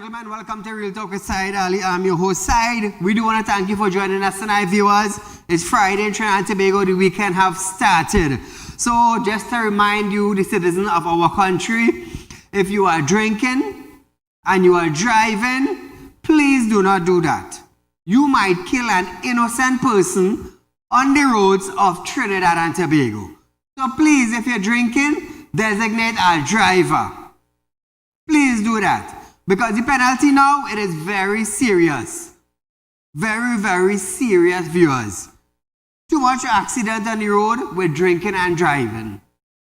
gentlemen, welcome to Real Talk with Saieed Ali. I'm your host, Saieed. We do want to thank you for joining us tonight, viewers. It's Friday in Trinidad and Tobago. The weekend have started. So, just to remind you, the citizens of our country, if you are drinking and you are driving, please do not do that. You might kill an innocent person on the roads of Trinidad and Tobago. So please, if you're drinking, designate a driver. Please do that. Because the penalty now, it is very serious. Very, very serious, viewers. Too much accident on the road with drinking and driving.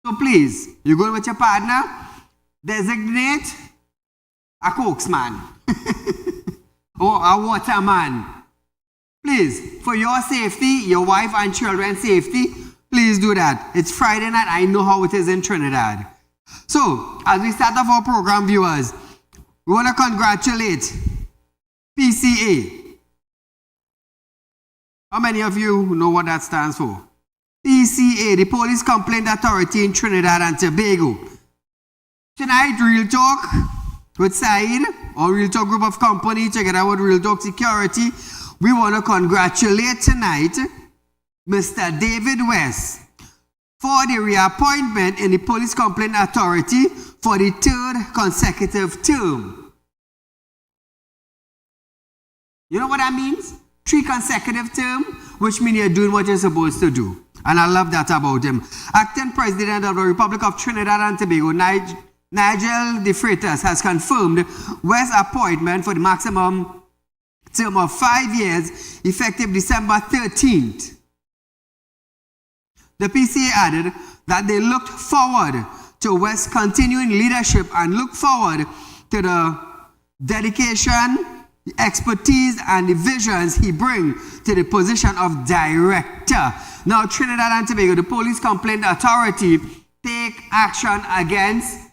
So please, you go with your partner, designate a coaxman or a waterman. Please, for your safety, your wife and children's safety, please do that. It's Friday night. I know how it is in Trinidad. So, as we start off our program, viewers, we want to congratulate PCA. How many of you know what that stands for? PCA, the Police Complaint Authority in Trinidad and Tobago. Tonight, Real Talk with Saieed, or Real Talk Group of Company, together with Real Talk Security, we want to congratulate tonight Mr. David West for the reappointment in the Police Complaint Authority for the 3rd consecutive term. You know what that means? 3 consecutive terms, which means you're doing what you're supposed to do. And I love that about him. Acting President of the Republic of Trinidad and Tobago, Nigel De Freitas, has confirmed West's appointment for the maximum term of 5 years, effective December 13th. The PCA added that they looked forward to West's continuing leadership and look forward to the dedication, the expertise, and the visions he brings to the position of director. Now, Trinidad and Tobago, the Police Complaint Authority, take action against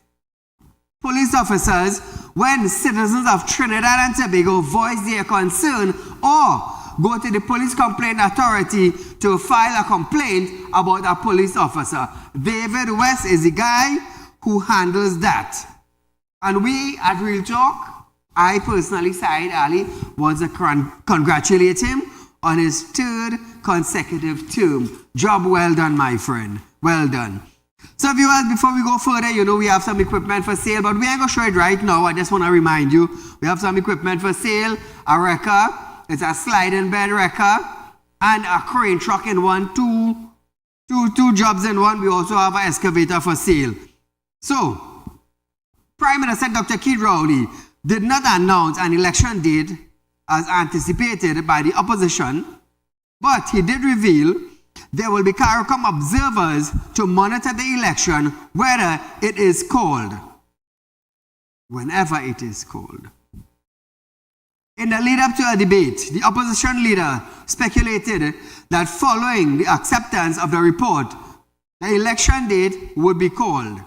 police officers when citizens of Trinidad and Tobago voice their concern or go to the Police Complaint Authority to file a complaint about a police officer. David West is the guy who handles that. And we at Real Talk, I personally, Saieed Ali, want to congratulate him on his 3rd consecutive term. Job well done, my friend. Well done. So viewers, before we go further, you know we have some equipment for sale, but we ain't going to show it right now. I just want to remind you, we have some equipment for sale, a wrecker, it's a sliding bed wrecker, and a crane truck in one, two jobs in one. We also have an excavator for sale. So, Prime Minister Dr. Saieed Ali did not announce an election date as anticipated by the opposition, but he did reveal there will be CARICOM observers to monitor the election whether it is called, whenever it is called. In the lead up to a debate, the opposition leader speculated that following the acceptance of the report, the election date would be called.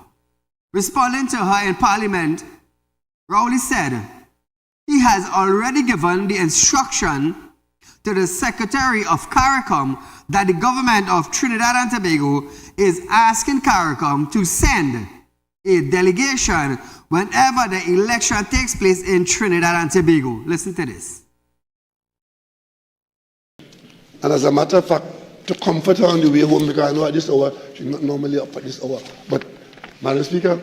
Responding to her in Parliament, Rowley said he has already given the instruction to the Secretary of CARICOM that the government of Trinidad and Tobago is asking CARICOM to send a delegation whenever the election takes place in Trinidad and Tobago. Listen to this. And as a matter of fact, to comfort her on the way home, because I know at this hour, she's not normally up at this hour. But, Madam Speaker,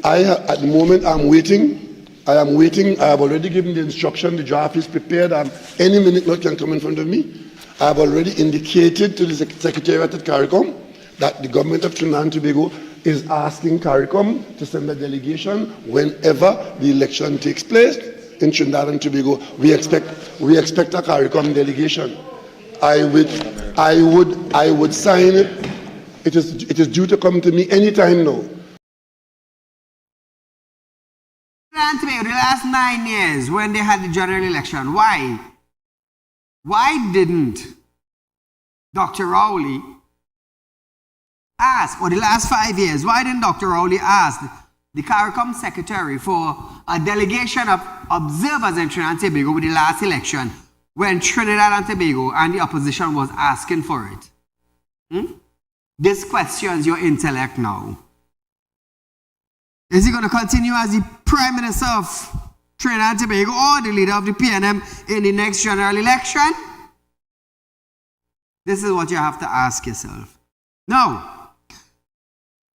at the moment I'm waiting. I am waiting. I have already given the instruction. The draft is prepared. Any minute now can come in front of me. I have already indicated to the Secretariat at CARICOM that the government of Trinidad and Tobago is asking CARICOM to send a delegation whenever the election takes place in Trinidad and Tobago. We expect a CARICOM delegation. I would sign it. It is due to come to me anytime now. The last 9 years when they had the general election, why didn't Dr. Rowley ask, or the last 5 years, why didn't Dr. Rowley ask the CARICOM secretary for a delegation of observers in Trinidad and Tobago with the last election when Trinidad and Tobago and the opposition was asking for it? This questions your intellect now. Is he going to continue as the Prime Minister of Trinidad and Tobago or the leader of the PNM in the next general election? This is what you have to ask yourself. Now,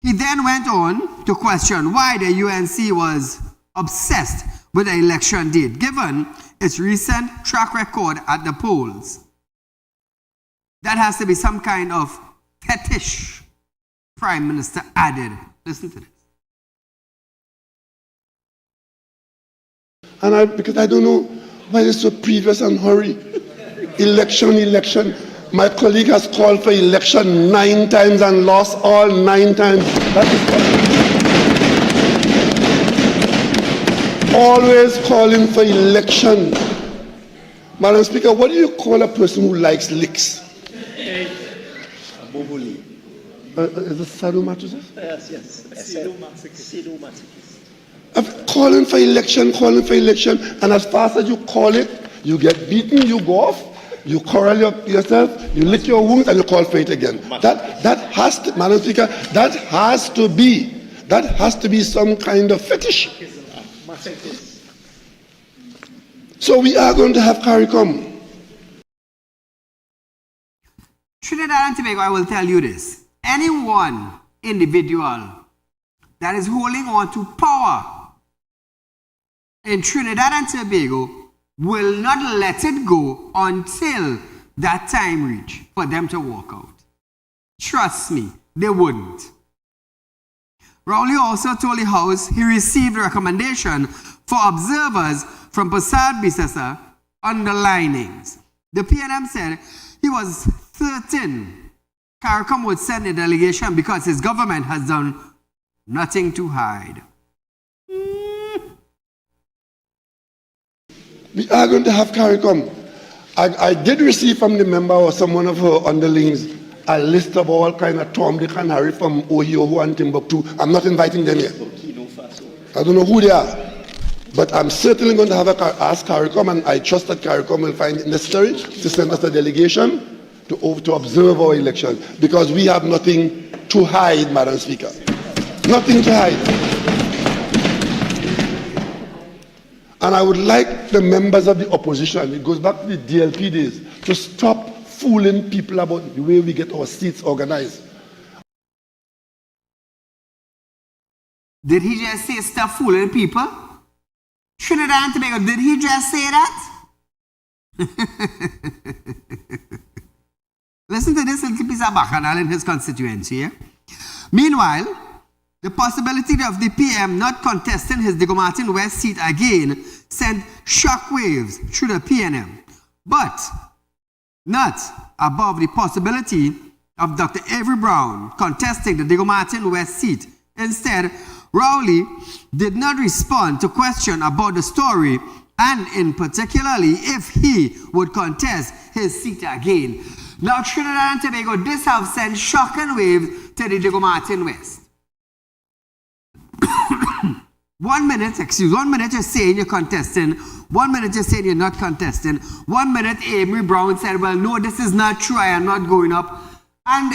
he then went on to question why the UNC was obsessed with the election date, given its recent track record at the polls. That has to be some kind of fetish, Prime Minister added. Listen to this. And because I don't know why it's so previous and hurry. Election. My colleague has called for election 9 times and lost all 9 times. That is always calling for election. Madam Speaker, what do you call a person who likes licks? A boboli. Is it sadomasochist? Yes. Sadomasochist. Calling for election, and as fast as you call it, you get beaten, you go off, you quarrel yourself, you lick your wounds, and you call for it again. That has to, Madam Speaker, that has to be some kind of fetish. So we are going to have CARICOM. Trinidad and Tobago, I will tell you this. Any one individual that is holding on to power in Trinidad and Tobago will not let it go until that time reach for them to walk out. Trust me, they wouldn't. Rowley also told the House he received a recommendation for observers from Prasad Bisasa underlinings. The PNM said he was certain CARICOM would send a delegation because his government has done nothing to hide. We are going to have CARICOM. I did receive from the member or someone of her underlings a list of all kind of Tom, Dick and Harry from Ohio and Timbuktu. I'm not inviting them here. I don't know who they are. But I'm certainly going to have ask CARICOM, and I trust that CARICOM will find it necessary to send us a delegation to observe our election, because we have nothing to hide, Madam Speaker. Nothing to hide. And I would like the members of the opposition, it goes back to the DLP days, to stop fooling people about the way we get our seats organized. Did he just say stop fooling people? Trinidad and Tobago, did he just say that? Listen to this little piece of bacchanal in his constituency. Eh? Meanwhile, the possibility of the PM not contesting his Diego Martin West seat again sent shockwaves through the PNM, but not above the possibility of Dr. Avery Brown contesting the Diego Martin West seat. Instead, Rowley did not respond to question about the story and in particularly if he would contest his seat again. Now Trinidad and Tobago, this have sent shocking waves to the Diego Martin West. 1 minute you're saying you're contesting, 1 minute you're saying you're not contesting, 1 minute Avery Brown said, well no, this is not true, I am not going up. And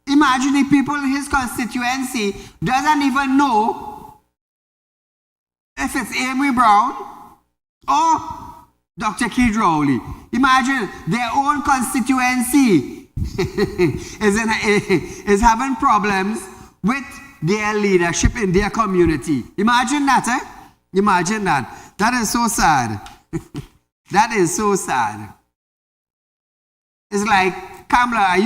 imagine the people in his constituency doesn't even know if it's Amy Brown or Dr. Keith Rowley. Imagine their own constituency is having problems with their leadership in their community. Imagine that, eh? Imagine that. That is so sad. That is so sad. It's like, Kamala,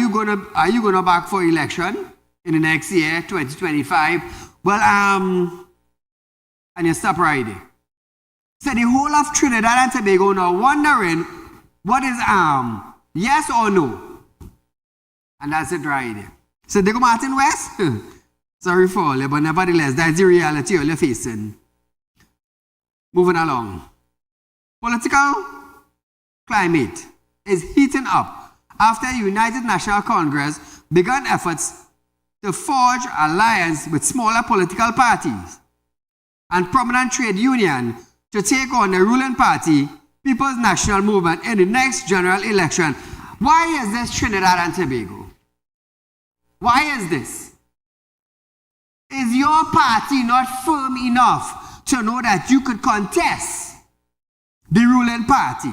are you gonna back for election in the next year, 2025? Well, and you stop right there. So the whole of Trinidad and Tobago now wondering what is yes or no, and that's it right there. So Diego Martin West, sorry for all, but nevertheless, that's the reality you're facing. Moving along, political climate is heating up after the United National Congress began efforts to forge alliance with smaller political parties and prominent trade union to take on the ruling party, People's National Movement, in the next general election. Why is this Trinidad and Tobago? Why is this? Is your party not firm enough to know that you could contest ruling party?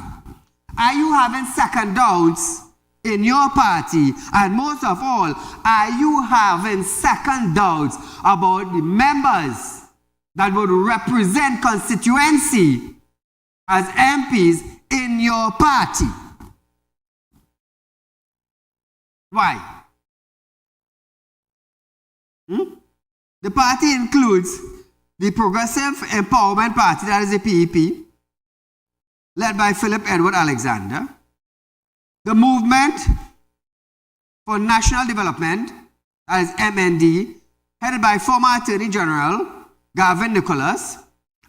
Are you having second doubts in your party? And most of all, are you having second doubts about the members that would represent constituency as MPs in your party? Why? The party includes the Progressive Empowerment Party, that is the PEP, led by Philip Edward Alexander. The Movement for National Development, that is MND, headed by former Attorney General Gavin Nicholas,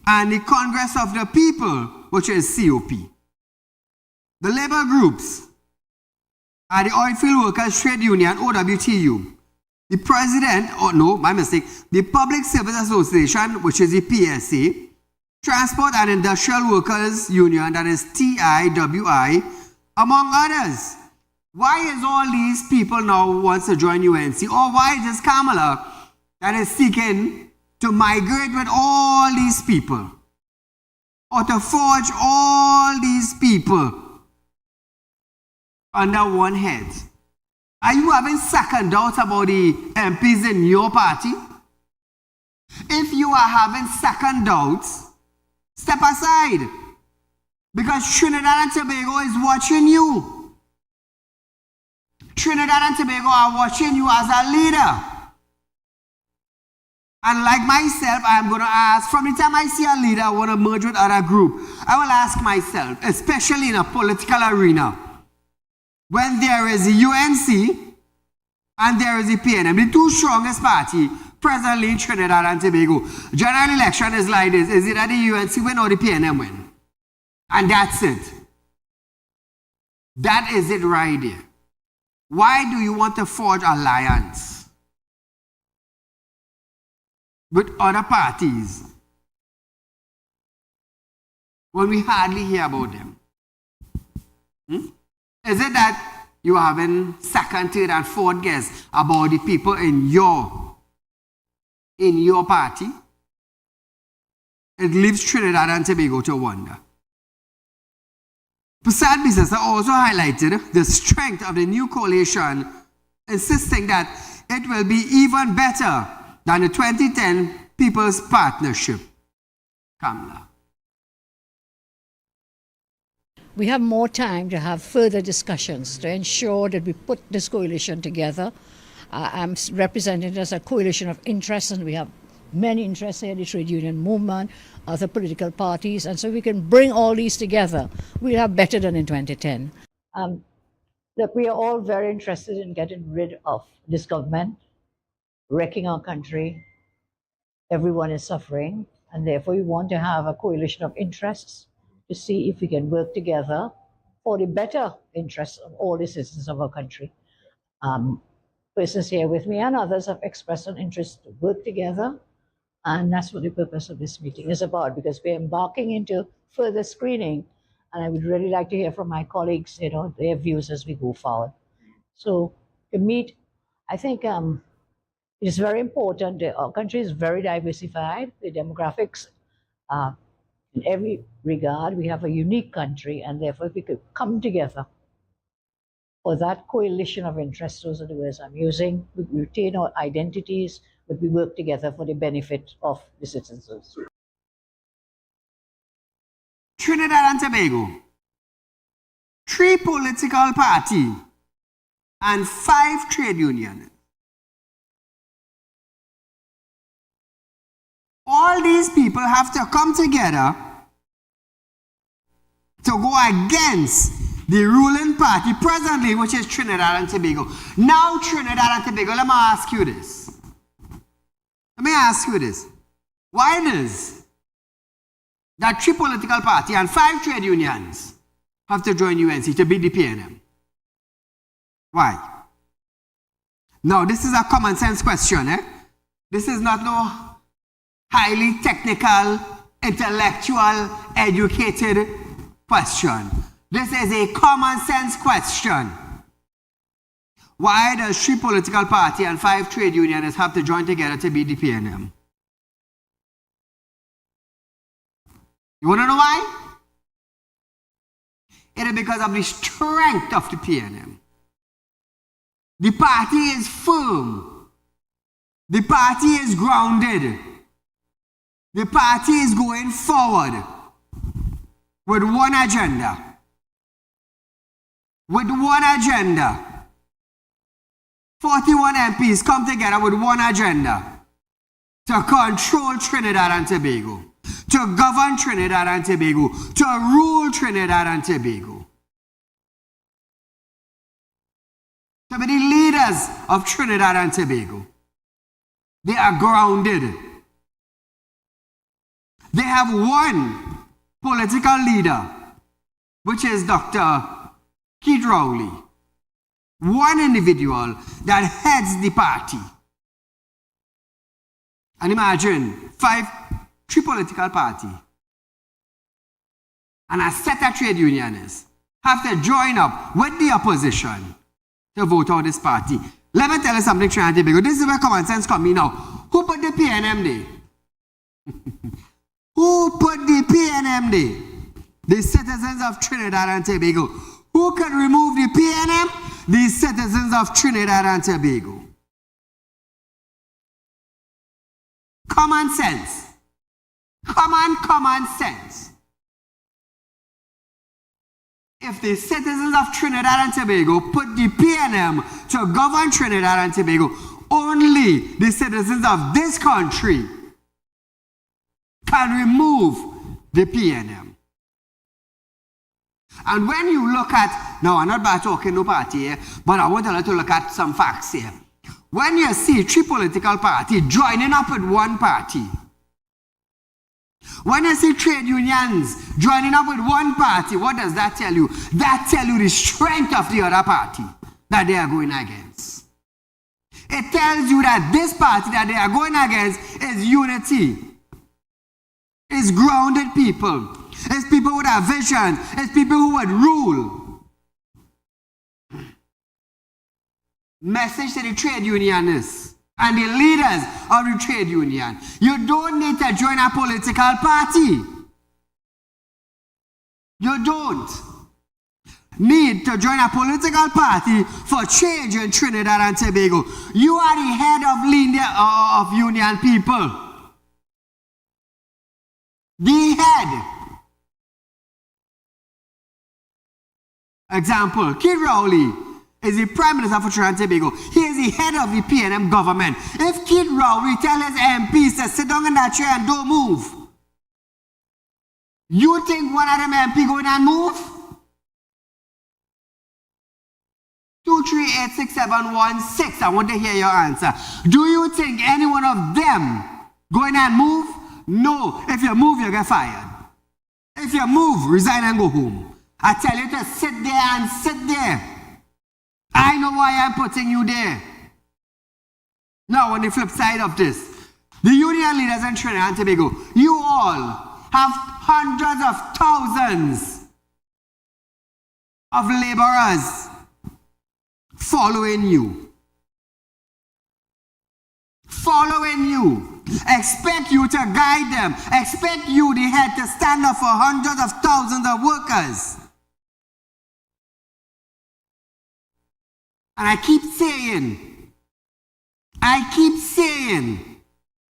and the Congress of the People, which is COP. The labor groups are the Oilfield Workers Trade Union, OWTU, the President, the Public Service Association, which is the PSA, Transport and Industrial Workers Union, that is TIWI, among others. Why is all these people now wants to join UNC? Or why is this Kamala that is seeking to migrate with all these people? Or to forge all these people under one head? Are you having second doubts about the MPs in your party? If you are having second doubts, step aside. Because Trinidad and Tobago is watching you. Trinidad and Tobago are watching you as a leader. And like myself, I'm going to ask, from the time I see a leader want to merge with other group, I will ask myself, especially in a political arena, when there is the UNC and there is the PNM, the two strongest party presently in Trinidad and Tobago. General election is like this. Is it that the UNC win or the PNM win? And that's it. That is it right there. Why do you want to forge alliance with other parties when we hardly hear about them? Is it that you are having second, third, and fourth guess about the people in your party? It leaves Trinidad and Tobago to wonder. Prasad Bisasa also highlighted the strength of the new coalition, insisting that it will be even better than the 2010 People's Partnership. Kamala. We have more time to have further discussions to ensure that we put this coalition together. I'm represented as a coalition of interests, and we have many interests here, the trade union movement, other political parties, and so we can bring all these together. We'll have better than in 2010. That we are all very interested in getting rid of this government, wrecking our country. Everyone is suffering, and therefore we want to have a coalition of interests to see if we can work together for the better interests of all the citizens of our country. Persons here with me and others have expressed an interest to work together, and that's what the purpose of this meeting is about, because we're embarking into further screening, and I would really like to hear from my colleagues, their views as we go forward. So to meet, I think it's very important. Our country is very diversified. The demographics in every regard, we have a unique country, and therefore if we could come together for that coalition of interests, those are the words I'm using, we retain our identities, but we work together for the benefit of the citizens. Trinidad and Tobago, 3 political parties and 5 trade unions. All these people have to come together to go against the ruling party presently, which is Trinidad and Tobago. Now, Trinidad and Tobago, let me ask you this. Why it is that 3 political parties and 5 trade unions have to join UNC to beat the PNM? Why? Now, this is a common sense question. This is not no highly technical, intellectual, educated question. This is a common sense question. Why does 3 political parties and 5 trade unions have to join together to beat the PNM? You want to know why? It is because of the strength of the PNM. The party is firm. The party is grounded. The party is going forward with one agenda. With one agenda. 41 MPs come together with one agenda to control Trinidad and Tobago, to govern Trinidad and Tobago, to rule Trinidad and Tobago, to be the leaders of Trinidad and Tobago. They are grounded. They have one political leader, which is Dr. Keith Rowley. One individual that heads the party. And imagine, three political parties and a set of trade unionists have to join up with the opposition to vote out this party. Let me tell you something, Trinidad and Tobago. This is where common sense comes in now. Who put the PNM there? Who put the PNM there? The citizens of Trinidad and Tobago. Who can remove the PNM? The citizens of Trinidad and Tobago. Common sense. Common sense. If the citizens of Trinidad and Tobago put the PNM to govern Trinidad and Tobago, only the citizens of this country can remove the PNM. And when you look at, now I'm not about talking no party here, but I want to look at some facts here. When you see three political parties joining up with one party, when you see trade unions joining up with one party, what does that tell you? That tells you the strength of the other party that they are going against. It tells you that this party that they are going against is unity. It's grounded people. It's people with a vision. It's people who would rule. Message to the trade unionists and the leaders of the trade union. You don't need to join a political party. You don't need to join a political party for change in Trinidad and Tobago. You are the head of union people. The head. Example, Keith Rowley is the Prime Minister for Trinidad and Tobago. He is the head of the PNM government. If Keith Rowley tells his MPs to sit down in that chair and don't move, you think one of them MP going and move? 2386716. I want to hear your answer. Do you think any one of them going and move? No. If you move, you get fired. If you move, resign and go home. I tell you to sit there and sit there. I know why I'm putting you there. Now, on the flip side of this, the union leaders in Trinidad and Tobago, you all have hundreds of thousands of laborers following you. Following you. Expect you to guide them. Expect you, the head, to stand up for hundreds of thousands of workers. And I keep saying,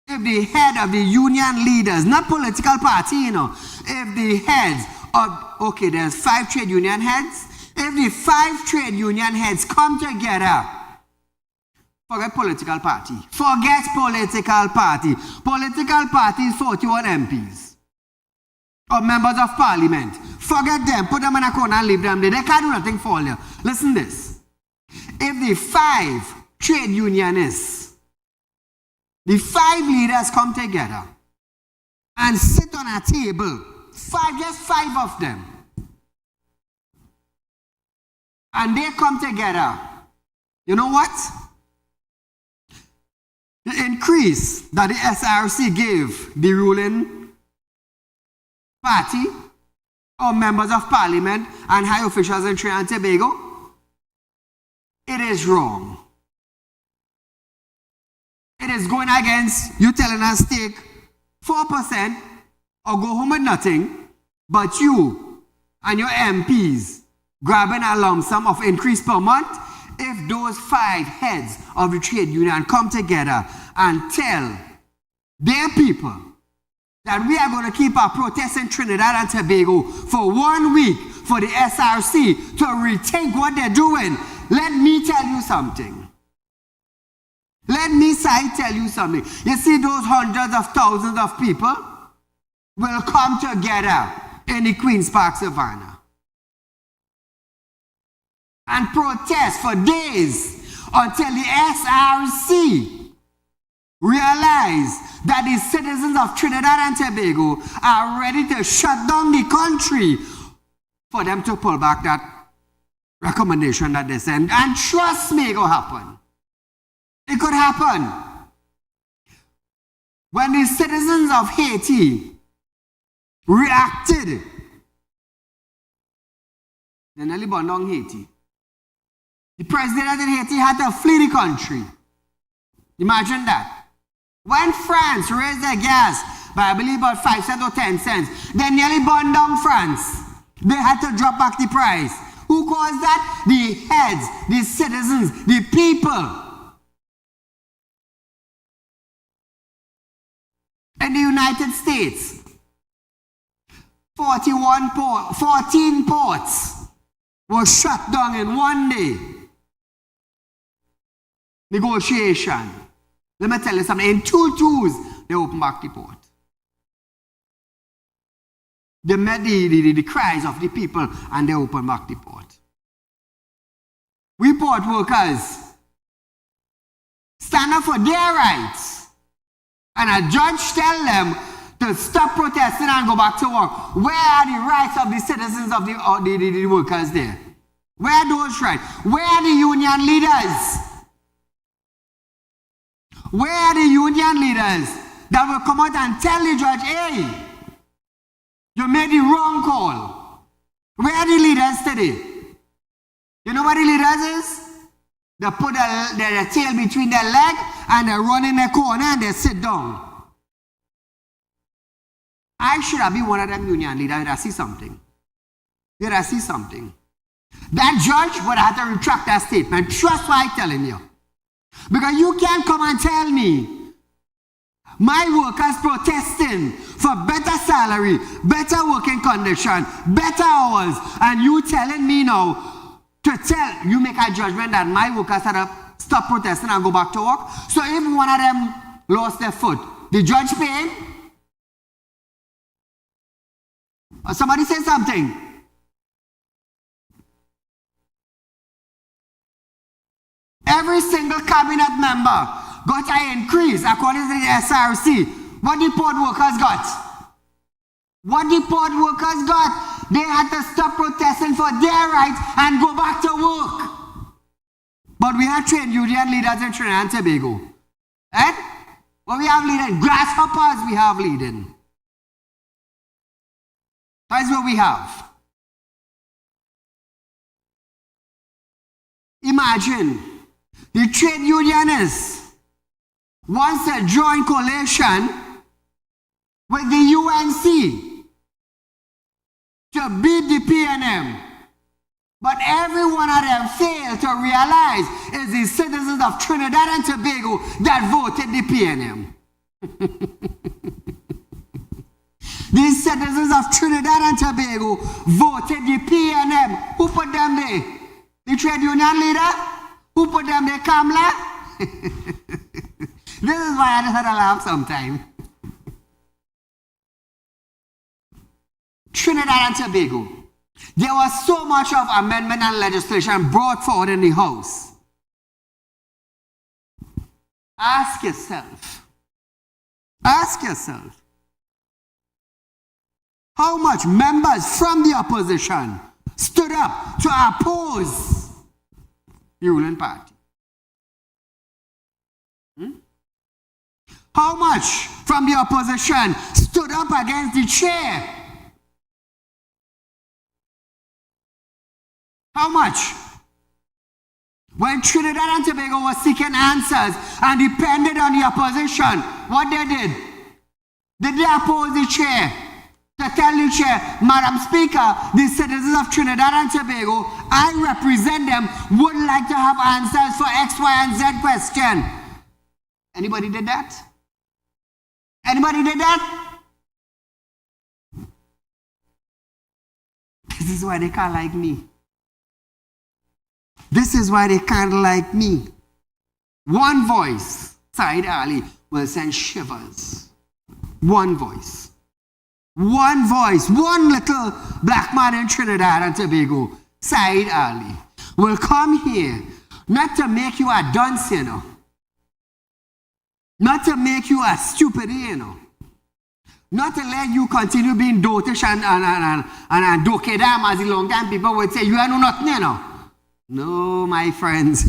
if the head of the union leaders, not political party, if the heads of, okay, there's 5 trade union heads, if the 5 trade union heads come together, forget political party. Forget political party. Political party is 41 MPs or members of parliament. Forget them. Put them in a corner and leave them there. They can't do nothing for you. Listen to this. If the 5 trade unionists, the 5 leaders come together and sit on a table, just 5 of them, and they come together, you know what? The increase that the SRC gave the ruling party or members of parliament and high officials in Trinidad and Tobago, it is wrong. It is going against you telling us take 4% or go home with nothing, but you and your MPs grabbing a lump sum of increase per month, if those 5 heads of the trade union come together and tell their people that we are going to keep our protests in Trinidad and Tobago for 1 week for the SRC to rethink what they're doing, let me tell you something. Let me tell you something. You see those hundreds of thousands of people will come together in the Queen's Park Savannah and protest for days until the SRC realize that the citizens of Trinidad and Tobago are ready to shut down the country for them to pull back that recommendation that they sent. And trust me, it will happen. It could happen. When the citizens of Haiti reacted, they nearly burned down Haiti. The president in Haiti had to flee the country. Imagine that. When France raised their gas by, I believe, about 5 cents or 10 cents, they nearly burned down France. They had to drop back the price. Who caused that? The heads, the citizens, the people. In the United States, 14 ports were shut down in 1 day. Negotiation. Let me tell you something. In 2 tours, they opened back the port. They met the cries of the people and they opened back the port. We port workers stand up for their rights. And a judge tell them to stop protesting and go back to work. Where are the rights of the citizens of the workers there? Where are those rights? Where are the union leaders? Where are the union leaders that will come out and tell the judge, hey, you made the wrong call? Where are the leaders today? You know what the leaders is? They put their tail between their leg and they run in the corner and they sit down. I should have been one of them union leaders. Did I see something? Did I see something? That judge would have had to retract that statement. Trust what I'm telling you. Because you can't come and tell me my workers protesting for better salary, better working condition, better hours, and you telling me now you make a judgment that my workers had to stop protesting and go back to work. So if one of them lost their foot, the judge paying? Or somebody say something. Every single cabinet member got an increase according to the SRC. What the port workers got? What the port workers got? They had to stop protesting for their rights and go back to work. But we have trade union leaders in Trinidad and Tobago. And what we have leading? Grasshoppers we have leading. That's what we have. Imagine the trade unionists wants to join coalition with the UNC to beat the PNM. But every one of them failed to realize it's the citizens of Trinidad and Tobago that voted the PNM. These citizens of Trinidad and Tobago voted the PNM. Who put them there? The trade union leader? Who put them there? Kamla? This is why I just had to laugh sometime. Trinidad and Tobago. There was so much of amendment and legislation brought forward in the House. Ask yourself, how much members from the opposition stood up to oppose the ruling party? How much from the opposition stood up against the chair? How much? When Trinidad and Tobago was seeking answers and depended on the opposition, what they did? Did they oppose the chair? to tell the chair, Madam Speaker, the citizens of Trinidad and Tobago, I represent them, would like to have answers for X, Y, and Z question. Anybody did that? Anybody did that? This is why they can't like me. This is why they can't like me. One voice, Saieed Ali, will send shivers. One voice. One voice, one little black man in Trinidad and Tobago, Saieed Ali, will come here not to make you a dunce, you know. Not to make you a stupid, you know. Not to let you continue being dotish and dokedam, as the long time people would say, you know nothing, you know. No, my friends.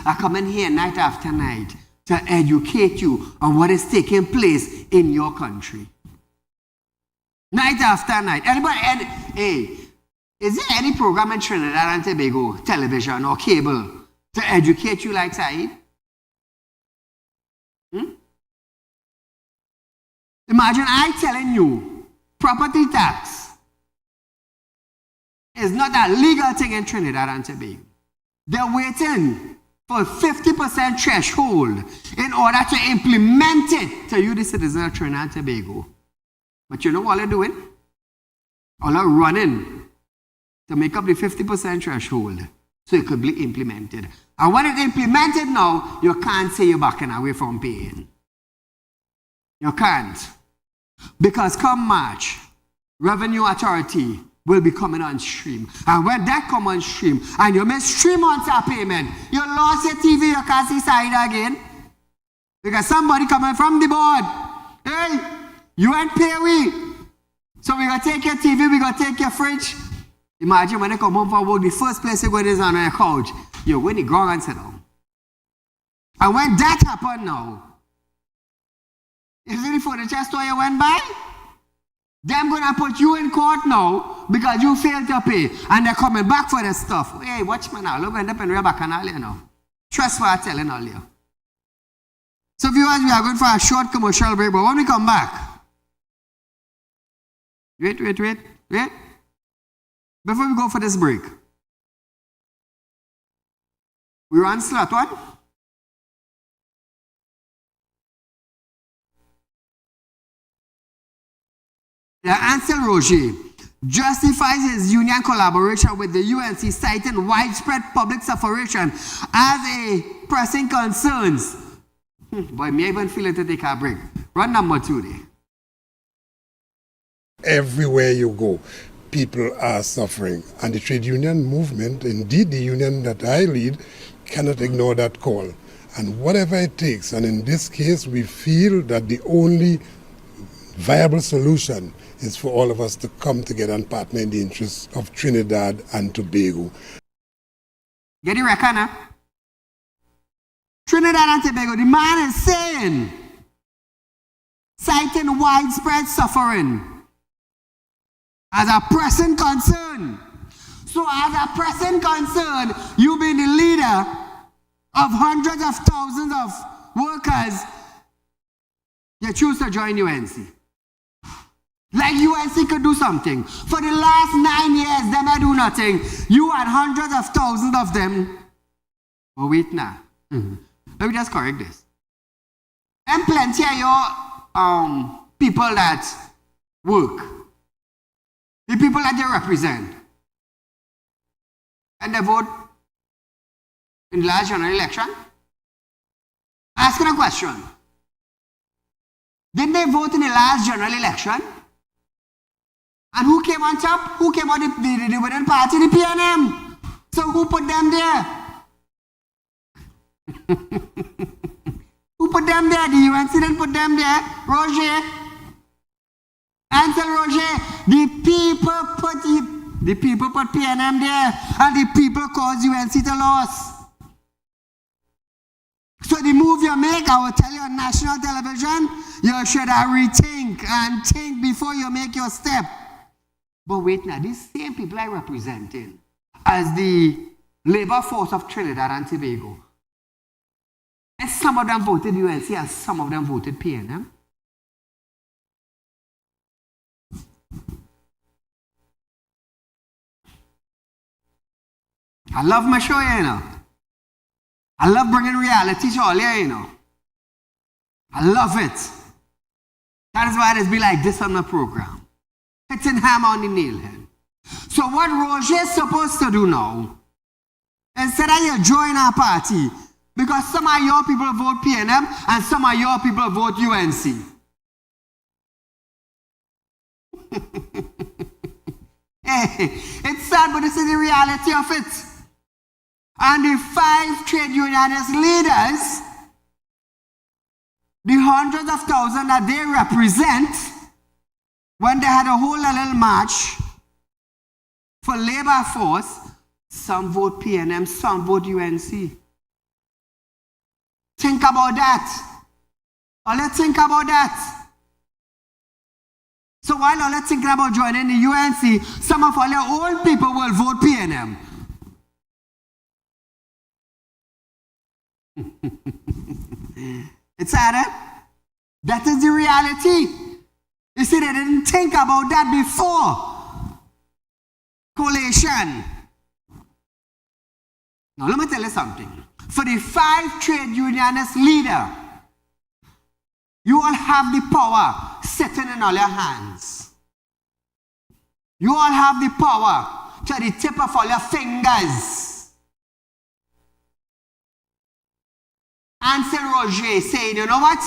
I come in here night after night to educate you on what is taking place in your country. Night after night. Anybody, hey, is there any program in Trinidad and Tobago, television or cable, to educate you like Saieed? Imagine I telling you, property tax is not a legal thing in Trinidad and Tobago. They're waiting for 50% threshold in order to implement it to you, the citizens of Trinidad and Tobago. But you know what they're doing? All are running to make up the 50% threshold so it could be implemented. And when it's implemented now, you can't say you're backing away from paying. You can't. Because come March, Revenue Authority will be coming on stream. And when that come on stream, and you miss 3 months of payment, you lost your TV, you can't see Saieed again. Because somebody coming from the board, hey, you ain't pay we. So we gotta take your TV, we gotta take your fridge. Imagine when they come home from work, the first place you go is on your couch. You go in the ground and sit down. And when that happened now, is it the furniture store you went by? Them gonna put you in court now because you failed to pay. And they're coming back for the stuff. Hey, watch me now. Look, end up in real back and all you know. Trust what I'm telling all you. So viewers, we are going for a short commercial break, but when we come back, Wait. Before we go for this break, we run slot one. Ansel Roger justifies his union collaboration with the UNC, citing widespread public sufferation as a pressing concerns. Boy, me even feel it to take a break. Run number 2 there. Everywhere you go, people are suffering. And the trade union movement, indeed the union that I lead, cannot ignore that call. And whatever it takes, and in this case, we feel that the only viable solution is for all of us to come together and partner in the interests of Trinidad and Tobago. Get the record now? Trinidad and Tobago, the man is saying, citing widespread suffering as a pressing concern. So as a pressing concern, you being the leader of hundreds of thousands of workers, you choose to join UNC. Like UNC could do something. For the last 9 years, them had do nothing. You had hundreds of thousands of them. Oh, wait now. Let me just correct this. And plenty of your people that work. The people that you represent. And they vote in the last general election. Asking a question. Did they vote in the last general election? And who came on top? Who came on the winning party? The PNM. So who put them there? Who put them there? The UNC didn't put them there. Roger. Ansel Roger. The people put PNM there. And the people caused UNC to lose. So the move you make, I will tell you on national television, you should rethink and think before you make your step. But wait now, these same people I representing as the labor force of Trinidad and Tobago. And some of them voted UNC and some of them voted PNM. I love my show, you know. I love bringing reality to all you know. I love it. That is why it be like this on the program. Hitting hammer on the nail head. So what Roger is supposed to do now, instead of you join our party, because some of your people vote PNM and some of your people vote UNC. Hey, it's sad, but this is the reality of it. And the 5 trade unionist leaders, the hundreds of thousands that they represent, when they had a whole little march for labor force, some vote PNM, some vote UNC. Think about that. Or let's think about that. So while all let's thinking about joining the UNC, some of all your old people will vote PNM. It's sad, eh? That is the reality. You see, they didn't think about that before. Coalition. Now, let me tell you something. For the 5 trade unionist leader, you all have the power sitting in all your hands. You all have the power to the tip of all your fingers. Ansel Roger saying, you know what?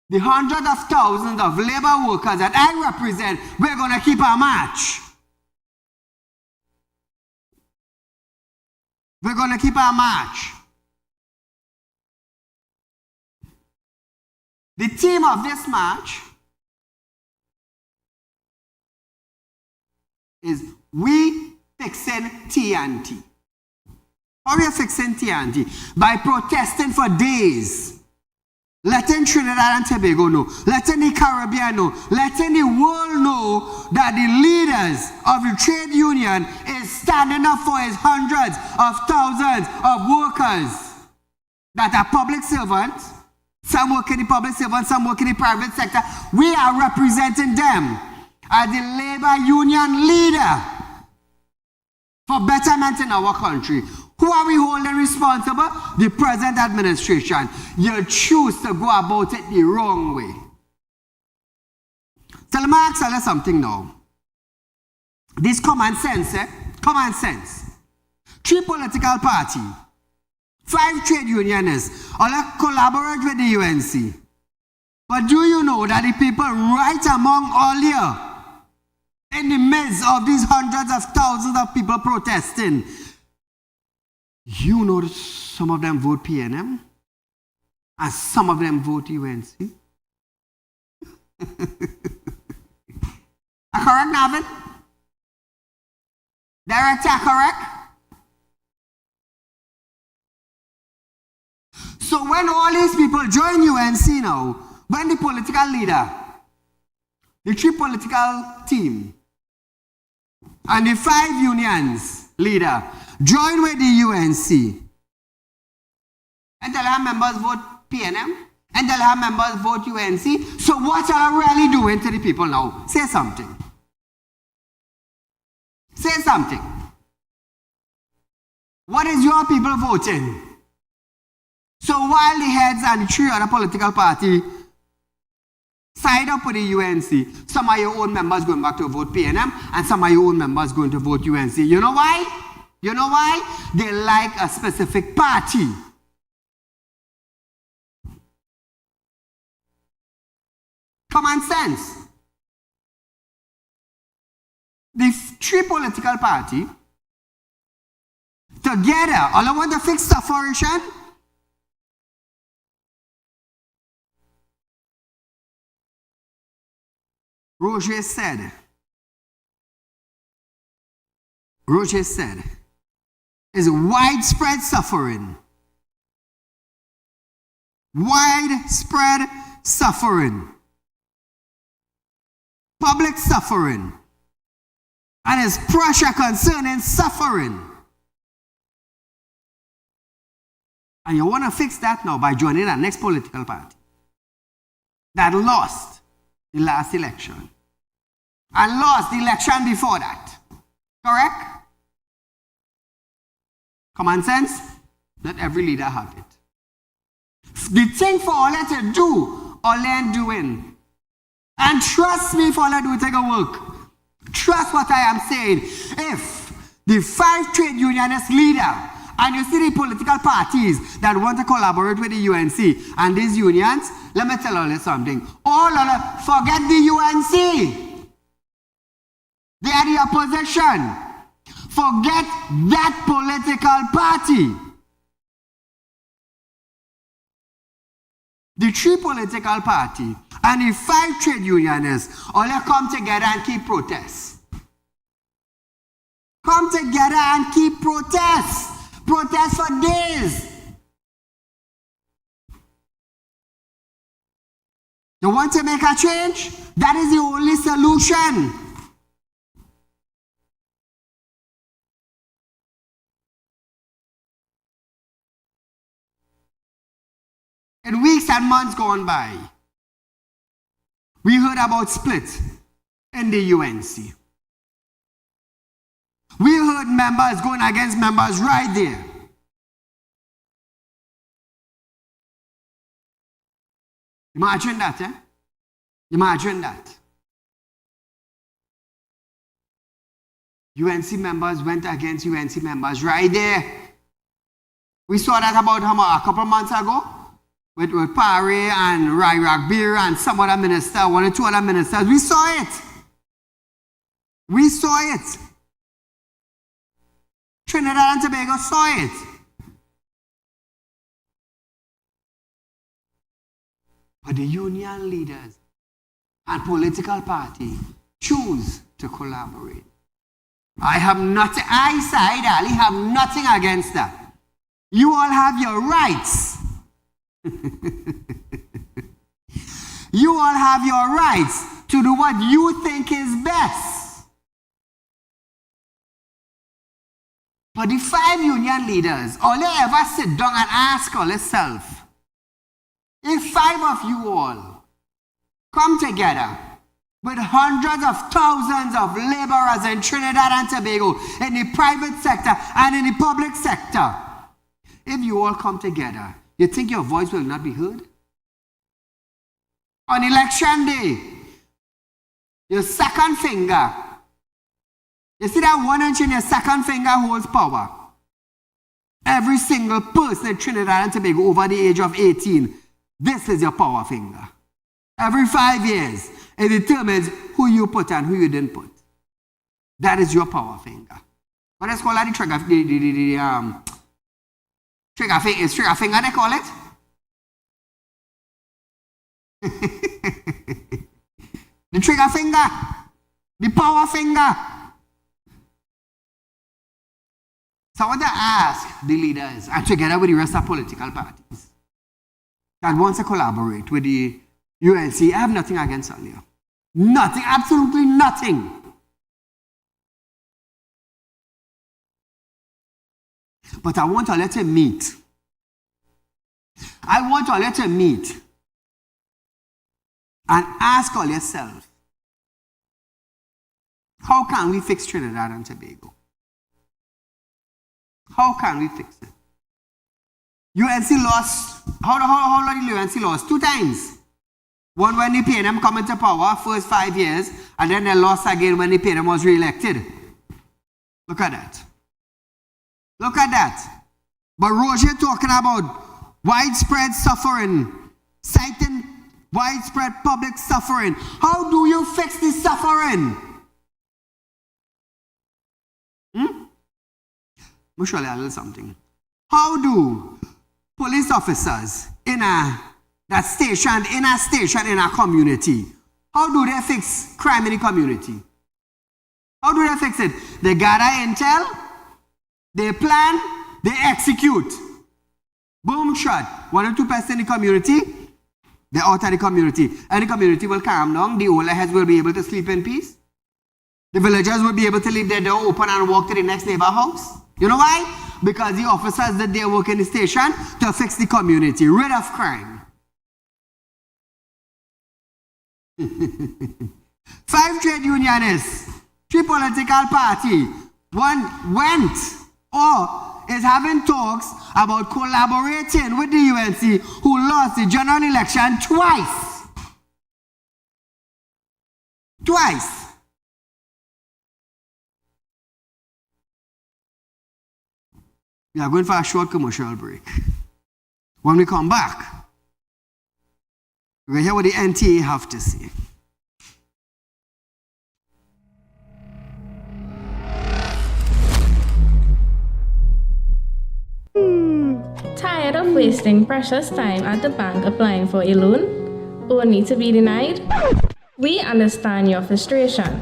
The hundreds of thousands of labor workers that I represent, we're going to keep our march. We're going to keep our march. The theme of this march is we fixing TNT. How are we fixing TNT? By protesting for days. Letting Trinidad and Tobago know, letting the Caribbean know, letting the world know that the leaders of the trade union is standing up for his hundreds of thousands of workers that are public servants. Some work in the public servant, some work in the private sector. We are representing them as the labor union leader for betterment in our country. Who are we holding responsible? The present administration. You choose to go about it the wrong way. So let me ask you something now. This common sense, common sense. 3 political parties, 5 trade unionists, all collaborate with the UNC. But do you know that the people right among all you, in the midst of these hundreds of thousands of people protesting, you know that some of them vote PNM and some of them vote UNC? Correct, Navin? Director, correct? So when all these people join UNC now, when the political leader, the 3 political team, and the 5 unions leader join with the UNC, and they'll have members vote PNM, and they'll have members vote UNC. So what are they really doing to the people now? Say something. Say something. What is your people voting? So while the heads and the 3 other political parties side up with the UNC, some of your own members going back to vote PNM, and some of your own members going to vote UNC. You know why? You know why? They like a specific party. Common sense. The 3 political parties together, all I want to fix sufferation. Roger said, is widespread suffering. Widespread suffering. Public suffering. And his pressure concerning suffering. And you want to fix that now by joining the next political party that lost the last election and lost the election before that. Correct? Common sense? Not every leader have it. The thing for all that to do, all they're doing. And trust me, for all I do, take a work. Trust what I am saying. If the 5 trade unionist leader, and you see the political parties that want to collaborate with the UNC, and these unions, let me tell you something. All of them, forget the UNC. They are the opposition. Forget that political party. The 3 political party and the 5 trade unionists all come together and keep protests. Come together and keep protests. Protests for days. You want to make a change? That is the only solution. In weeks and months gone by, we heard about split in the UNC. We heard members going against members right there. Imagine that, eh? Imagine that. UNC members went against UNC members right there. We saw that about a couple of months ago with Parry and Rai Ragbir and some other minister, 1 or 2 other ministers. We saw it. We saw it. Trinidad and Tobago saw it. But the union leaders and political party choose to collaborate. I, Saieed Ali, have nothing against that. You all have your rights. You all have your rights to do what you think is best. But the 5 union leaders, all they ever sit down and ask all themselves, if 5 of you all come together with hundreds of thousands of laborers in Trinidad and Tobago, in the private sector and in the public sector, if you all come together, you think your voice will not be heard? On election day, your second finger, you see that 1 inch in your second finger holds power. Every single person in Trinidad and Tobago over the age of 18, this is your power finger. Every 5 years, it determines who you put and who you didn't put. That is your power finger. What is called the trigger? Trigger finger. Is trigger finger they call it? The trigger finger. The power finger. So I want to ask the leaders, and together with the rest of political parties, that wants to collaborate with the UNC, I have nothing against earlier. Nothing, absolutely nothing. But I want to let him meet. I want to let him meet and ask all yourself, how can we fix Trinidad and Tobago? How can we fix it? UNC lost, how long did UNC lost? 2 times. One when the PNM come into power, first 5 years, and then they lost again when the PNM was re-elected. Look at that. Look at that. But Roger talking about widespread suffering, citing widespread public suffering. How do you fix the suffering? I'll show you a little something. How do police officers that stationed in a station in a community, how do they fix crime in the community? How do they fix it? They gather intel, they plan, they execute. Boom, shot. 1 or 2 persons in the community, they're out of the community. And the community will calm down. The older heads will be able to sleep in peace. The villagers will be able to leave their door open and walk to the next neighbor house. You know why? Because the officers did their work in the station to fix the community, rid of crime. 5 trade unionists, 3 political parties, 1 went, or is having talks about collaborating with the UNC, who lost the general election twice. Twice. We are going for a short commercial break. When we come back, we're going to hear what the NTA have to say. Tired of wasting precious time at the bank applying for a loan, only to be denied? We understand your frustration.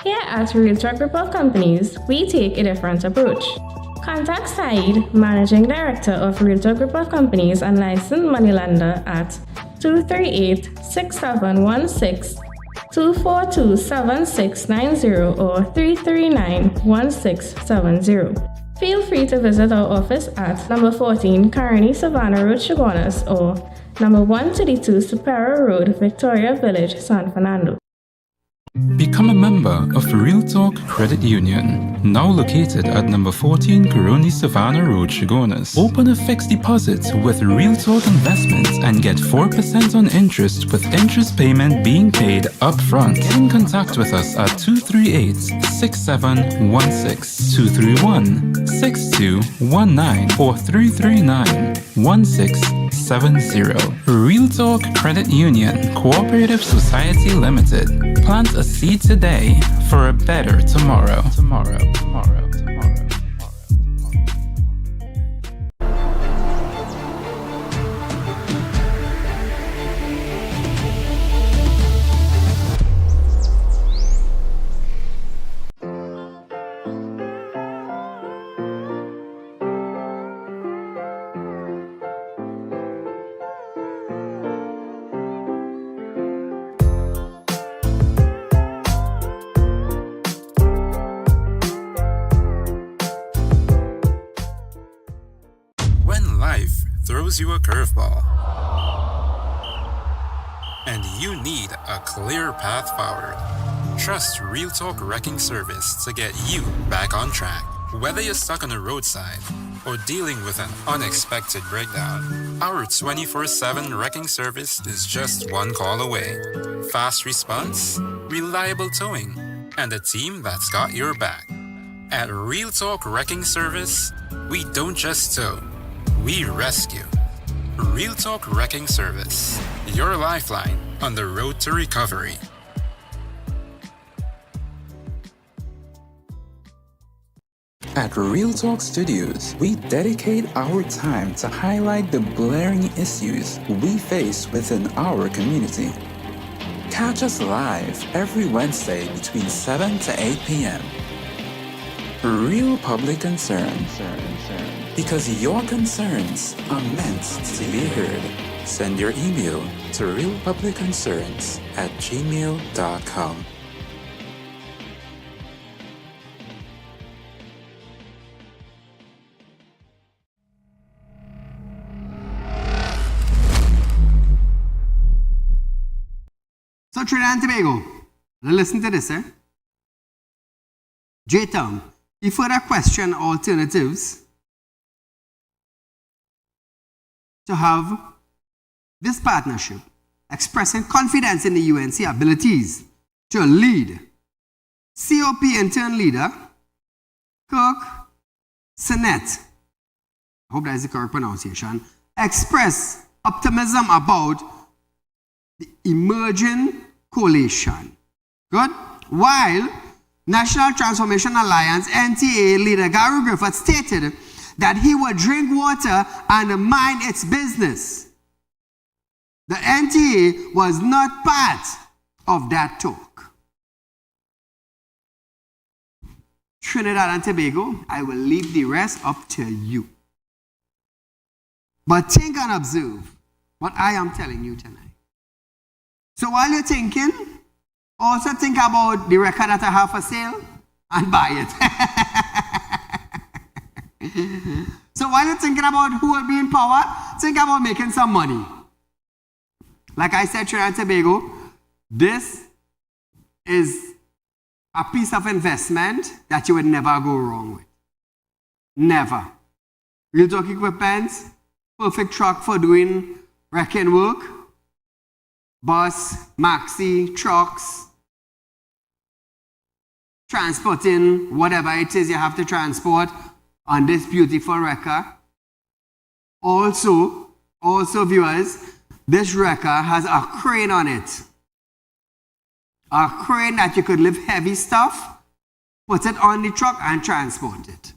Here at Realtalk Group of Companies, we take a different approach. Contact Saieed, Managing Director of Realtalk Group of Companies and licensed moneylender at 238-6716, 242-7690 or 339-1670. Feel free to visit our office at number 14 Carney Savannah Road, Chaguanas, or number 132 Superior Road, Victoria Village, San Fernando. Become a member of Realtalk Credit Union, now located at number 14 Caroni Savannah Road, Chaguanas. Open a fixed deposit with Realtalk Investments and get 4% on interest with interest payment being paid upfront. Get in contact with us at 238-6716, 231-6219 or 339-1670. Realtalk Credit Union Cooperative Society Limited. Plant a seed today for a better tomorrow. When life throws you a curveball and you need a clear path forward, trust Realtalk Wrecking Service to get you back on track. Whether you're stuck on the roadside or dealing with an unexpected breakdown, our 24/7 wrecking service is just one call away. Fast response, reliable towing, and a team that's got your back. At Realtalk Wrecking Service, we don't just tow, we rescue. Realtalk Wrecking Service, your lifeline on the road to recovery. At Realtalk Studios, we dedicate our time to highlight the glaring issues we face within our community. Catch us live every Wednesday between 7 to 8 p.m. Real public concern. Because your concerns are meant to be heard. Send your email to realpublicconcerns@gmail.com. So Trinidad and Tobago, now listen to this, eh? J-Town, if further question alternatives to have this partnership expressing confidence in the UNC abilities to lead COP intern leader Kirk Sinet, I hope that is the correct pronunciation, express optimism about the emerging coalition. Good? While National Transformation Alliance NTA leader Gary Griffith stated that he would drink water and mind its business. The NTA was not part of that talk. Trinidad and Tobago, I will leave the rest up to you. But think and observe what I am telling you tonight. So while you're thinking, also think about the record that I have for sale and buy it. So while you're thinking about who will be in power, think about making some money. Like I said, Trinidad and Tobago, this is a piece of investment that you would never go wrong with. Never. Real Talk equipment, perfect truck for doing wrecking work, bus, maxi, trucks, transporting whatever it is you have to transport on this beautiful wrecker. Also viewers, this wrecker has a crane on it. A crane that you could lift heavy stuff, put it on the truck and transport it.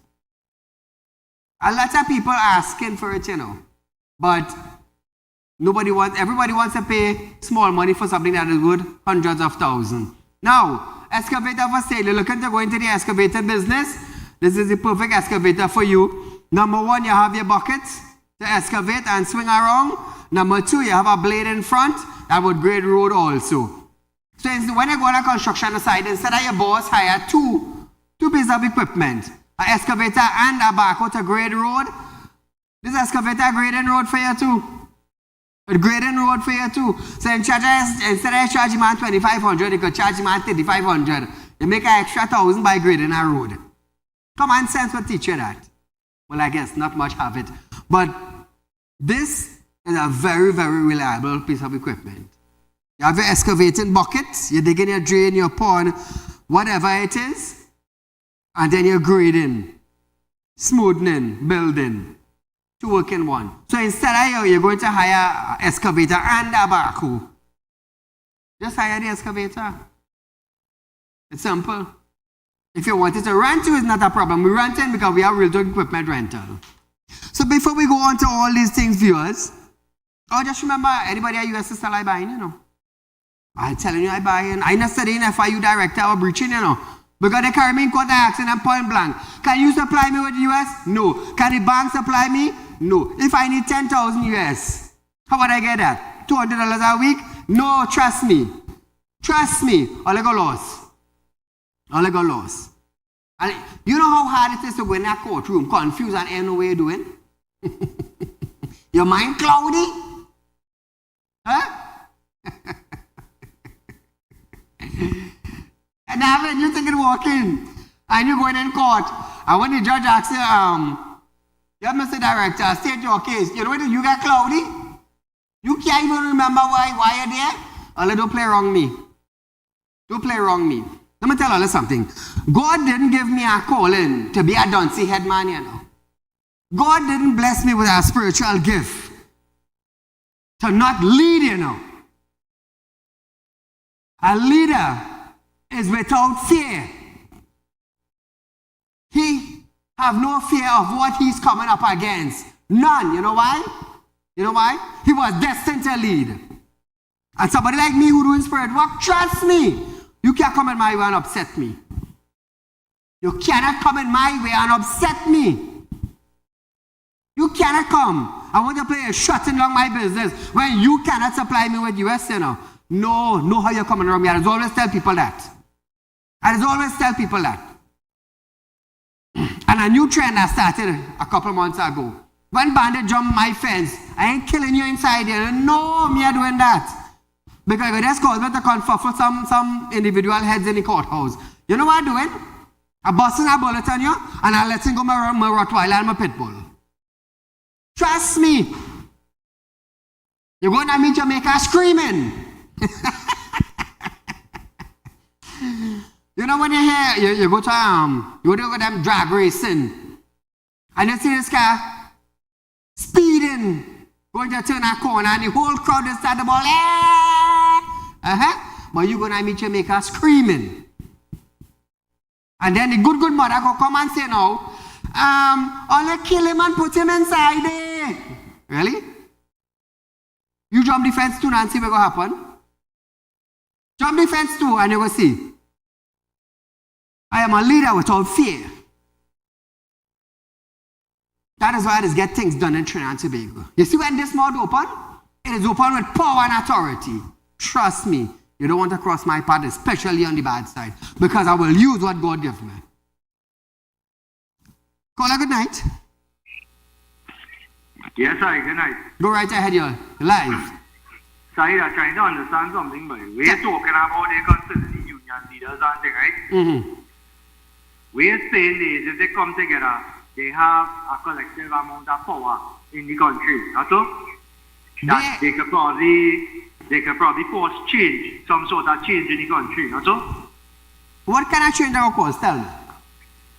A lot of people asking for it, but everybody wants to pay small money for something that is worth hundreds of thousands. Now, excavator for sale. You're looking to go into the excavator business. This is the perfect excavator for you. Number one, you have your buckets to excavate and swing around. Number two, you have a blade in front that would grade road also. So when you go on a construction site, instead of your boss hire two pieces of equipment, an excavator and a backhoe to grade road, this excavator grading road for you too. Grading road for you too. So instead of charging man $2,500, you could charge man $3,500. You make an extra $1,000 by grading a road. Common sense will teach you that. Well, I guess not much have it. But this is a very, very reliable piece of equipment. You have your excavating buckets, you're digging your drain, your pond, whatever it is, and then you're grading, smoothing, building, to work in one. So instead of you're going to hire an excavator and a backhoe, just hire the excavator. It's simple. If you wanted to rent it's not a problem. We rent in because we have Real Talk equipment rental. So before we go on to all these things, viewers, just remember, anybody at US still I buying, I'm telling you I buying. I not studying FIU director or breaching, because they carry me in court action and point blank. Can you supply me with US? No. Can the bank supply me? No. If I need 10,000 US, how would I get that? $200 a week? No, trust me. Trust me. All I go lost. And you know how hard it is to go in that courtroom, confused and ain't know what you're doing? Your mind cloudy? Huh? And then you think it walking, and you're going in court, and when the judge asks you, yeah, Mr. Director, state your case. You know what? You get cloudy. You can't even remember why you're there. Allah, don't play wrong me. Don't play wrong me. Let me tell Allah something. God didn't give me a calling to be a Duncy headman, God didn't bless me with a spiritual gift to not lead, A leader is without fear. He have no fear of what he's coming up against. None. You know why? He was destined to lead. And somebody like me who doing spirit work, trust me, you can't come in my way and upset me. You cannot come in my way and upset me. You cannot come. I want to play a shutting along my business when you cannot supply me with US, No, know how you're coming around me. I always tell people that. And a new trend I started a couple months ago. When bandit jumped my fence, I ain't killing you inside here. No, me are doing that. Because it just caused me to confuffle some individual heads in the courthouse. You know what I'm doing? I'm busting a bullet on you, and I'm letting go my Rottweiler and my Pitbull. Trust me. You're going to meet Jamaica screaming. You know when you hear, you go to them drag racing, and you see this car speeding, going to turn a corner, and the whole crowd is at the ball. But you're going to meet Jamaica screaming. And then the good mother go come and say now, only kill him and put him inside there. Really? You jump the fence too and see what will happen. Jump the fence too and you will see. I am a leader without fear. That is why I just get things done in Trinidad and Tobago. You see when this mouth open? It is open with power and authority. Trust me, you don't want to cross my path, especially on the bad side, because I will use what God gives me. Caller, good night. Yes, sir, good night. Go right ahead, you're live. Saeed, I'm trying to understand something, but we're talking about they consider the union leaders and thing, right? Mm-hmm. We're saying this, if they come together, they have a collective amount of power in the country. Not so? That they could probably force change, some sort of change in the country. Not so? What kind of change that will cause? Tell me.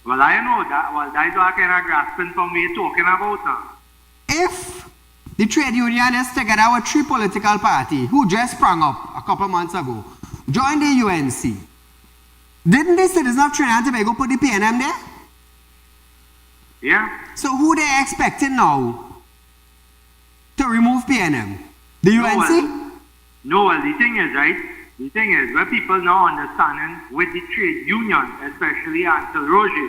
Well, I know that. Well, that's what I kind of grasping from what you're talking about now. If the trade union is together with three political parties who just sprang up a couple months ago, joined the UNC, didn't the citizens of Trinidad and Tobago put the PNM there? Yeah. So who they expecting now to remove PNM? The UNC? No, well, the thing is, right? The thing is, where people now understanding with the trade union, especially Ansel Roger,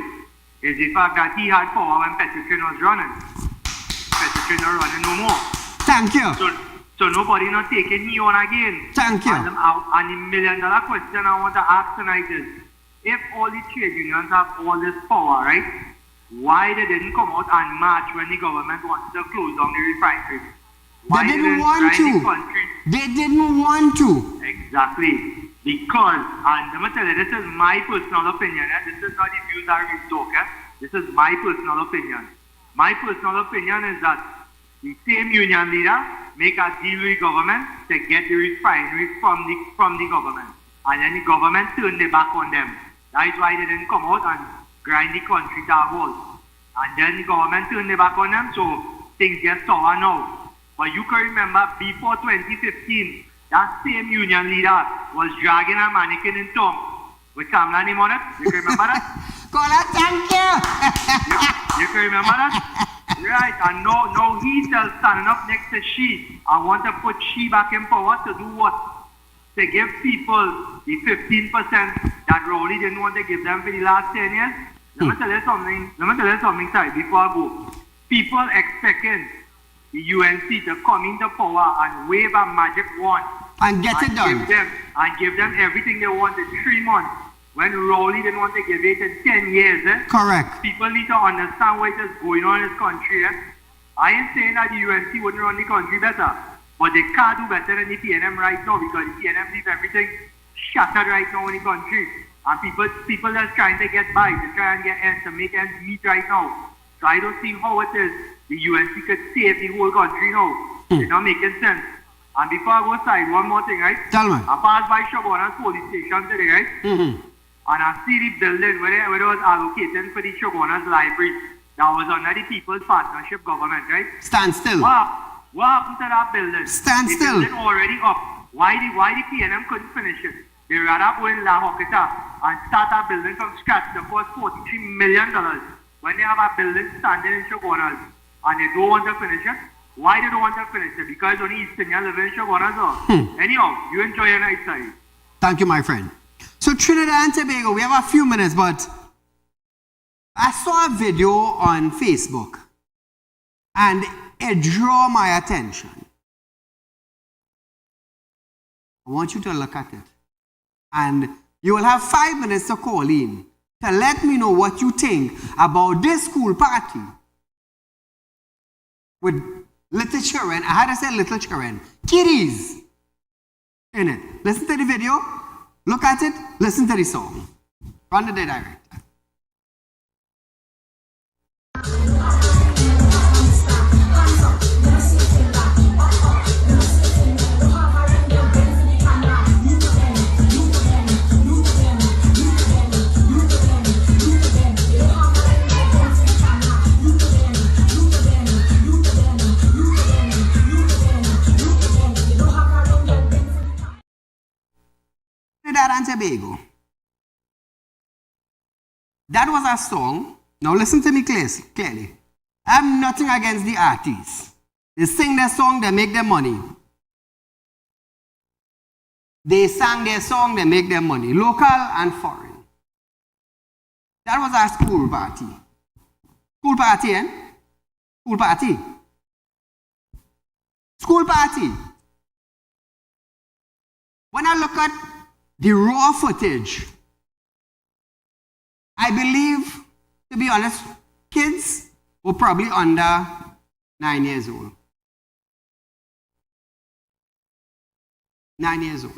is the fact that he had power when Petrotrin was running. Petrotrin not running no more. Thank you. So nobody not taking me on again. Thank you. And the $1 million question I want to ask tonight is, if all the trade unions have all this power, right? Why they didn't come out and march when the government wanted to close down the refinery? Why They didn't want to. They didn't want to. Exactly. Because, and let me tell you, this is my personal opinion. This is not the views that we talk. This is my personal opinion. My personal opinion is that the same union leader make a deal with the government to get the refinery from the government. And then the government turned their back on them. That's why they didn't come out and grind the country to a halt. And then the government turned their back on them, so things get sour now. But you can remember before 2015, that same union leader was dragging a mannequin in tongue with Kamala name on it. You can remember that? Kola, thank you. You can remember that? Right, and now he's still standing up next to she. I want to put she back in power to do what? To give people the 15% that Rowley didn't want to give them for the last 10 years. Let me tell you something, sorry, before I go. People expecting the UNC to come into power and wave a magic wand And get it done. Give them everything they want in 3 months. When Rowley didn't want to give it in 10 years. Correct. People need to understand what is going on in this country. I ain't saying that the UNC wouldn't run the country better, but they can't do better than the PNM right now because the PNM leaves everything shattered right now in the country. And people just trying to get by, to try and get ends to make ends meet right now. So I don't see how it is the UNC could save the whole country now. It's not making sense. And before I go aside, one more thing, right? Tell me. I passed by Shoguna's police station today, right? And I see the building where it was allocated for the Shoguna's library that was under the People's Partnership government, right? Stand still. What happened to that building? Stand the still. building already up. Why the PNM couldn't finish it? They rather go in La Hoqueta and start a building from scratch that cost $43 million when they have a building standing in Shoguna's and they don't want to finish it. Why they don't want to finish it? Because only East Indian live in Shoguna's. Anyhow, you enjoy your night side. Thank you, my friend. So Trinidad and Tobago, we have a few minutes, but I saw a video on Facebook and it drew my attention. I want you to look at it. And you will have 5 minutes to call in to let me know what you think about this school party with little children. I had to say little children, kiddies in it. Listen to the video, look at it, listen to the song. Run the director. Trinidad and Tobago. That was a song. Now listen to me clearly. I have nothing against the artists. They sing their song, they make their money. They sang their song, they make their money, local and foreign. That was our school party. School party, eh? School party. School party. When I look at the raw footage, I believe, to be honest, kids were probably under 9 years old. 9 years old.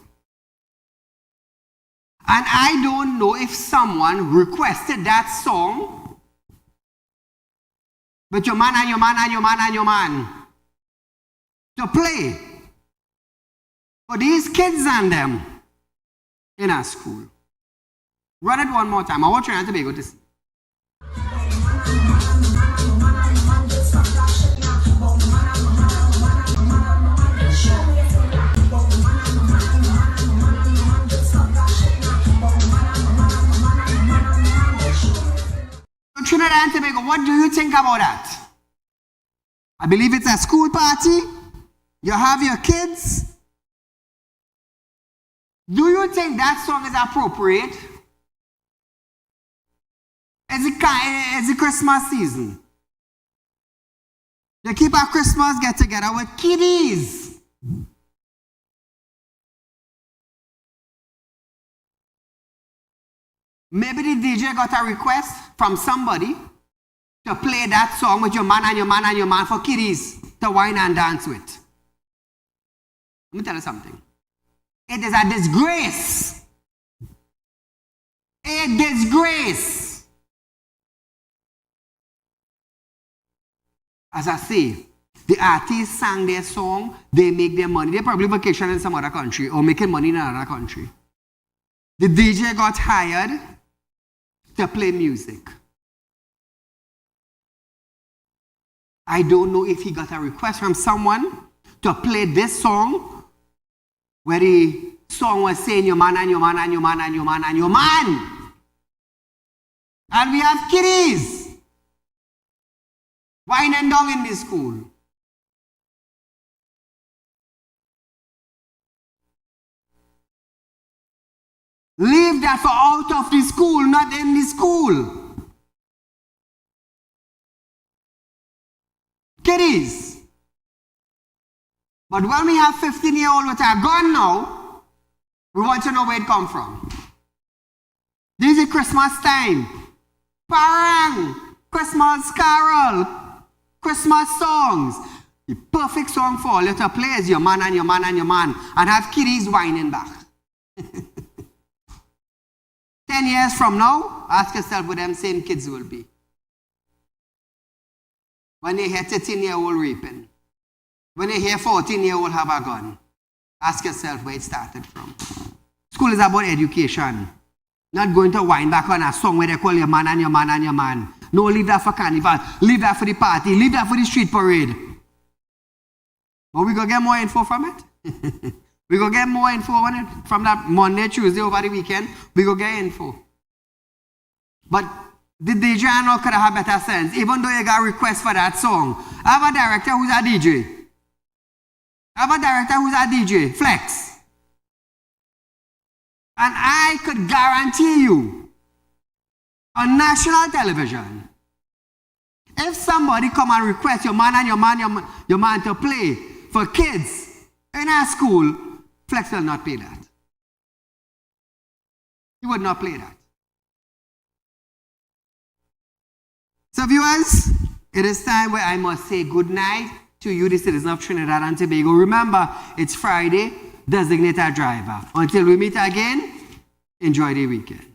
And I don't know if someone requested that song with your man and your man and your man and your man to play for these kids and them in our school. Run it one more time. I want Trinidad and Tobago to see. Trinidad and Tobago, what do you think about that? I believe it's a school party. You have your kids. Do you think that song is appropriate? It's the Christmas season. You keep a Christmas get together with kiddies. Maybe the DJ got a request from somebody to play that song with your man and your man and your man for kiddies to wine and dance with. Let me tell you something. It is a disgrace. A disgrace. As I say, the artists sang their song, they make their money. They probably vacation in some other country or making money in another country. The DJ got hired to play music. I don't know if he got a request from someone to play this song where the song was saying your man and your man and your man and your man and your man. And we have kiddies whining down in this school. Leave that for out of the school, not in the school. Kiddies. But when we have 15-year-old with a gun now, we want to know where it come from. This is Christmas time. Parang, Christmas carol, Christmas songs. The perfect song for all you to play is your man and your man and your man and have kiddies whining back. 10 years from now, ask yourself what them same kids will be. When they hear 13-year-old raping, when they hear 14-year-old have a gun, ask yourself where it started from. School is about education. Not going to wind back on a song where they call your man and your man and your man. No, leave that for carnival. Leave that for the party. Leave that for the street parade. But we go get more info from it. We go get more info on it from that Monday, Tuesday, over the weekend. We go get info. But the DJ could have better sense, even though you got a request for that song. I have a director who's a DJ. I have a director who's a DJ, Flex. And I could guarantee you, on national television, if somebody come and request your man and your man to play for kids in our school, Flex will not play that. He would not play that. So viewers, it is time where I must say good night to you, the citizens of Trinidad and Tobago. Remember, it's Friday, designate a driver. Until we meet again, enjoy the weekend.